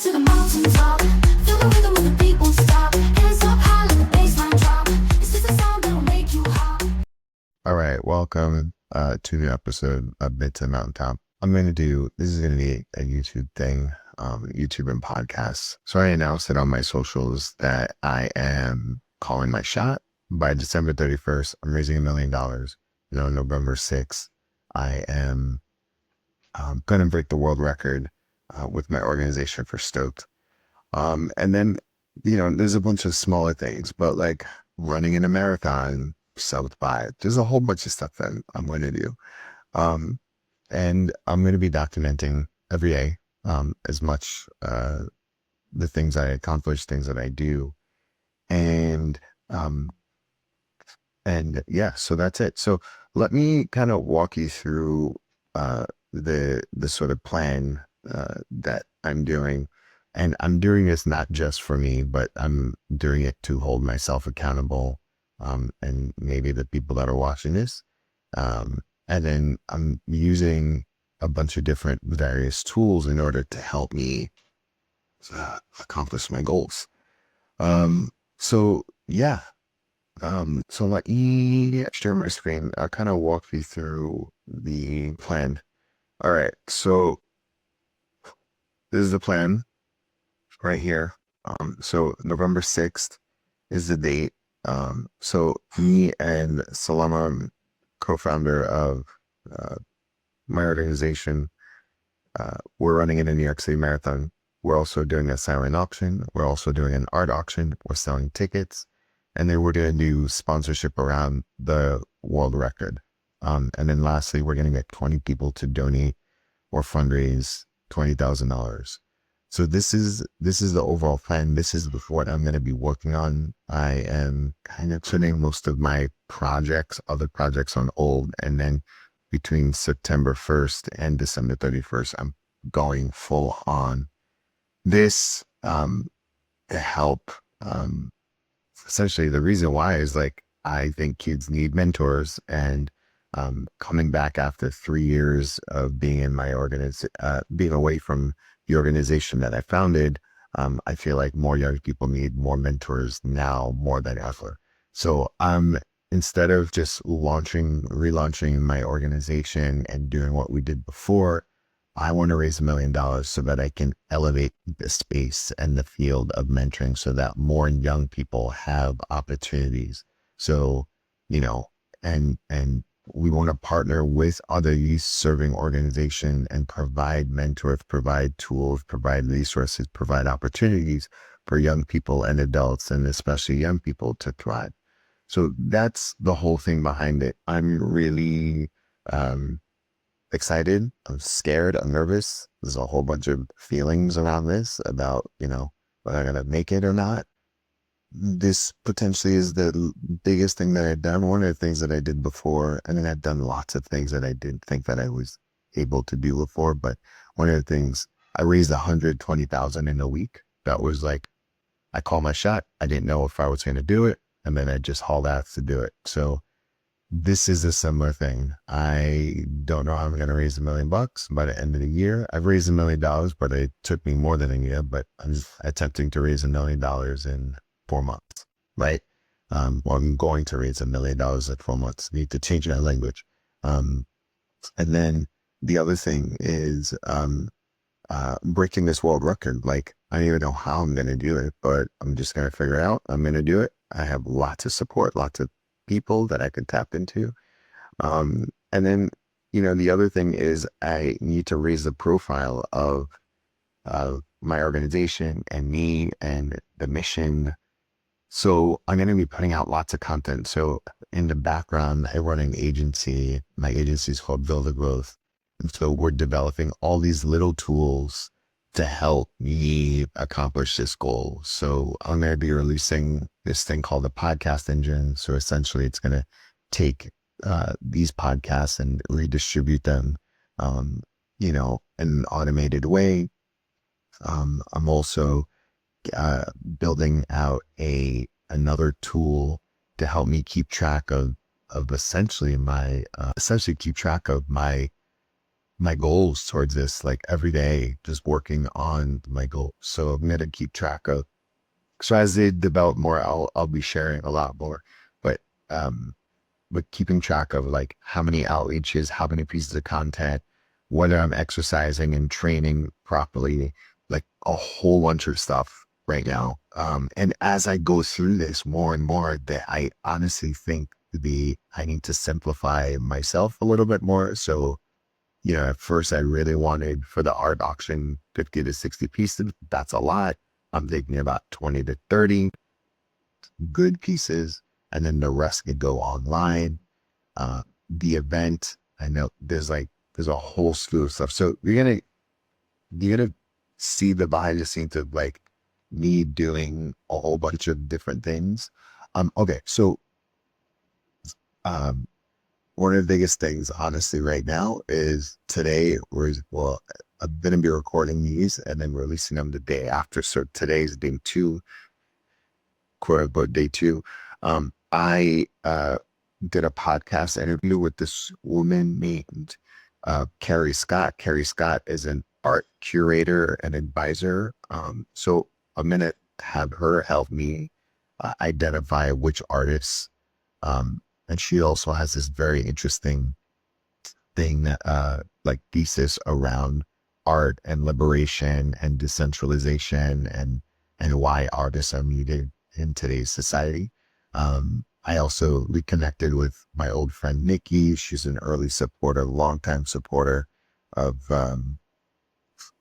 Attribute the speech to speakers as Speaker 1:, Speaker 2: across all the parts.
Speaker 1: to the mountaintop. Feel the rhythm when the beat won't stop. Hands up high, let the bassline drop. It's just a sound that'll make you hop.
Speaker 2: All right, welcome to the episode of Mid to Mountaintop. This is going to be a YouTube thing, YouTube and podcasts. So I announced it on my socials that I am calling my shot. By December 31st, I'm raising $1 million. November 6th, I am going to break the world record with my organization for Stoked. And then, there's a bunch of smaller things, but like running in a marathon, South by. There's a whole bunch of stuff that I'm going to do. And I'm going to be documenting every day, as much, the things I accomplish, things that I do. And yeah, so that's it. So let me kind of walk you through, the sort of plan, that I'm doing. And I'm doing this not just for me, but I'm doing it to hold myself accountable. And maybe the people that are watching this. And then I'm using a bunch of different various tools in order to help me accomplish my goals. So yeah. So let me share my screen. I'll kind of walk you through the plan. All right. So this is the plan right here. So November 6th is the date. So me and Salama, co-founder of my organization, we're running in a New York City Marathon. We're also doing a silent auction. We're also doing an art auction. We're selling tickets. And then we're going to do sponsorship around the world record. And then lastly, we're going to get 20 people to donate or fundraise $20,000. So this is the overall plan. This is what I'm going to be working on. I am kind of putting most of my other projects on hold. And then between September 1st and December 31st, I'm going full on this, to help. Essentially the reason why is like, I think kids need mentors, and coming back after 3 years of being in my being away from the organization that I founded, I feel like more young people need more mentors now more than ever. So instead of just relaunching my organization and doing what we did before, I want to raise $1 million so that I can elevate the space and the field of mentoring so that more young people have opportunities. So, and we want to partner with other youth serving organizations and provide mentors, provide tools, provide resources, provide opportunities for young people and adults, and especially young people, to thrive. So that's the whole thing behind it. I'm really excited. I'm scared. I'm nervous. There's a whole bunch of feelings around this about, whether I'm going to make it or not. This potentially is the biggest thing that I've done. One of the things that I did before, and then I've done lots of things that I didn't think that I was able to do before. But one of the things, I raised $120,000 in a week. That was like, I called my shot. I didn't know if I was going to do it. And then I just hauled ass to do it. So this is a similar thing. I don't know how I'm going to raise $1 million by the end of the year. I've raised $1 million, but it took me more than a year. But I'm attempting to raise $1 million in 4 months, right? Well, I'm going to raise $1 million in 4 months. Need to change that language. And then the other thing is breaking this world record. Like, I don't even know how I'm going to do it, but I'm just going to figure it out. I'm going to do it. I have lots of support, lots of people that I could tap into. And then, the other thing is I need to raise the profile of my organization and me and the mission. So I'm going to be putting out lots of content. So in the background, I run an agency. My agency is called Build a Growth. And so we're developing all these little tools to help me accomplish this goal. So I'm going to be releasing this thing called the podcast engine. So essentially it's going to take these podcasts and redistribute them, in an automated way. I'm also building out another tool to help me keep track of essentially keep track of my my goals towards this, like every day, just working on my goals. So I'm gonna keep track of. So as they develop more, I'll be sharing a lot more. But um, but keeping track of like how many outreaches, how many pieces of content, whether I'm exercising and training properly, like a whole bunch of stuff right now. And as I go through this more and more, that I honestly think I need to simplify myself a little bit more. So, at first I really wanted for the art auction 50 to 60 pieces. That's a lot. I'm thinking about 20 to 30 good pieces, and then the rest could go online. The event, I know there's a whole slew of stuff. So you're gonna see the behind the scenes of like me doing a whole bunch of different things. Okay, so um, one of the biggest things, honestly, right now is today. Well, I'm gonna be recording these and then releasing them the day after. So today's day two, quote unquote day two. I did a podcast interview with this woman named Carrie Scott. Carrie Scott is an art curator and advisor. So I'm gonna have her help me identify which artists. And she also has this very interesting thing that like thesis around art and liberation and decentralization and why artists are needed in today's society. I also reconnected with my old friend Nikki. She's an early supporter, longtime supporter of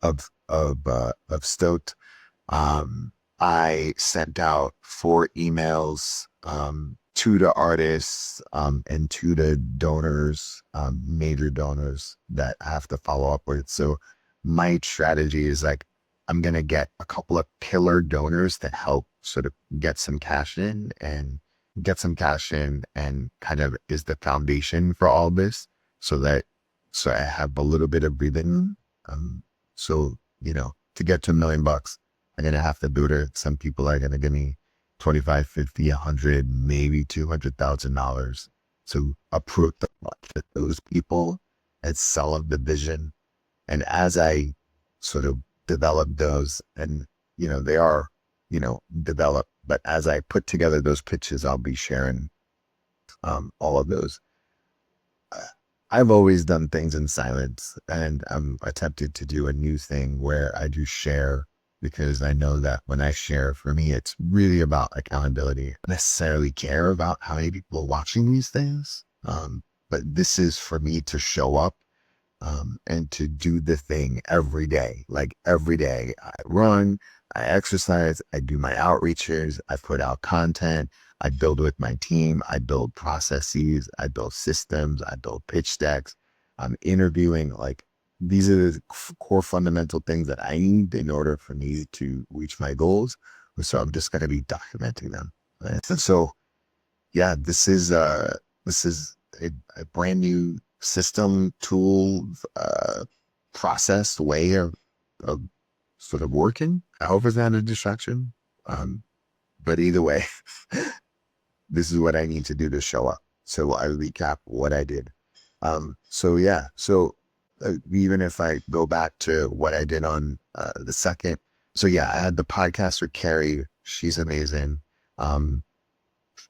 Speaker 2: of Stoked. I sent out 4 emails, two to artists, and two to donors, major donors that I have to follow up with. So my strategy is like, I'm going to get a couple of pillar donors to help sort of get some cash in and kind of is the foundation for all this so I have a little bit of breathing room. So, to get to $1 million, I'm going to have to do it. Some people are going to give me 25, 50, 100, maybe $200,000 to approach those people and sell them the vision. And as I sort of develop those and, they are, developed, but as I put together those pitches, I'll be sharing all of those. I've always done things in silence, and I'm attempted to do a new thing where I do share because I know that when I share, for me, it's really about accountability. I don't necessarily care about how many people are watching these things, but this is for me to show up and to do the thing every day. Like every day, I run, I exercise, I do my outreaches, I put out content, I build with my team, I build processes, I build systems, I build pitch decks. I'm interviewing. Like these are the core fundamental things that I need in order for me to reach my goals. So I'm just going to be documenting them. Right? So yeah, this is a brand new system, tool, process, way of sort of working. I hope it's not a distraction. But either way, this is what I need to do to show up. So I recap what I did. So yeah, so even if I go back to what I did on the second, so yeah, I had the podcast with Carrie. She's amazing.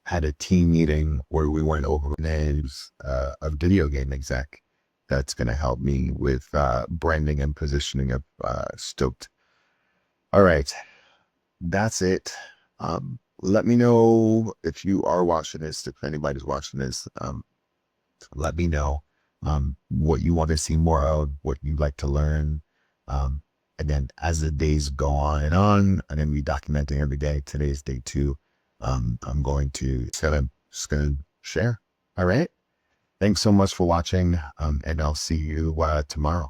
Speaker 2: Had a team meeting where we went over names of video game exec that's going to help me with branding and positioning of Stoked. All right, that's it. Let me know if you are watching this, if anybody's watching this. Let me know what you want to see more of, what you'd like to learn. And then as the days go on, I'm going to be documenting every day. Today's day two. I'm going to just gonna share. All right. Thanks so much for watching. And I'll see you tomorrow.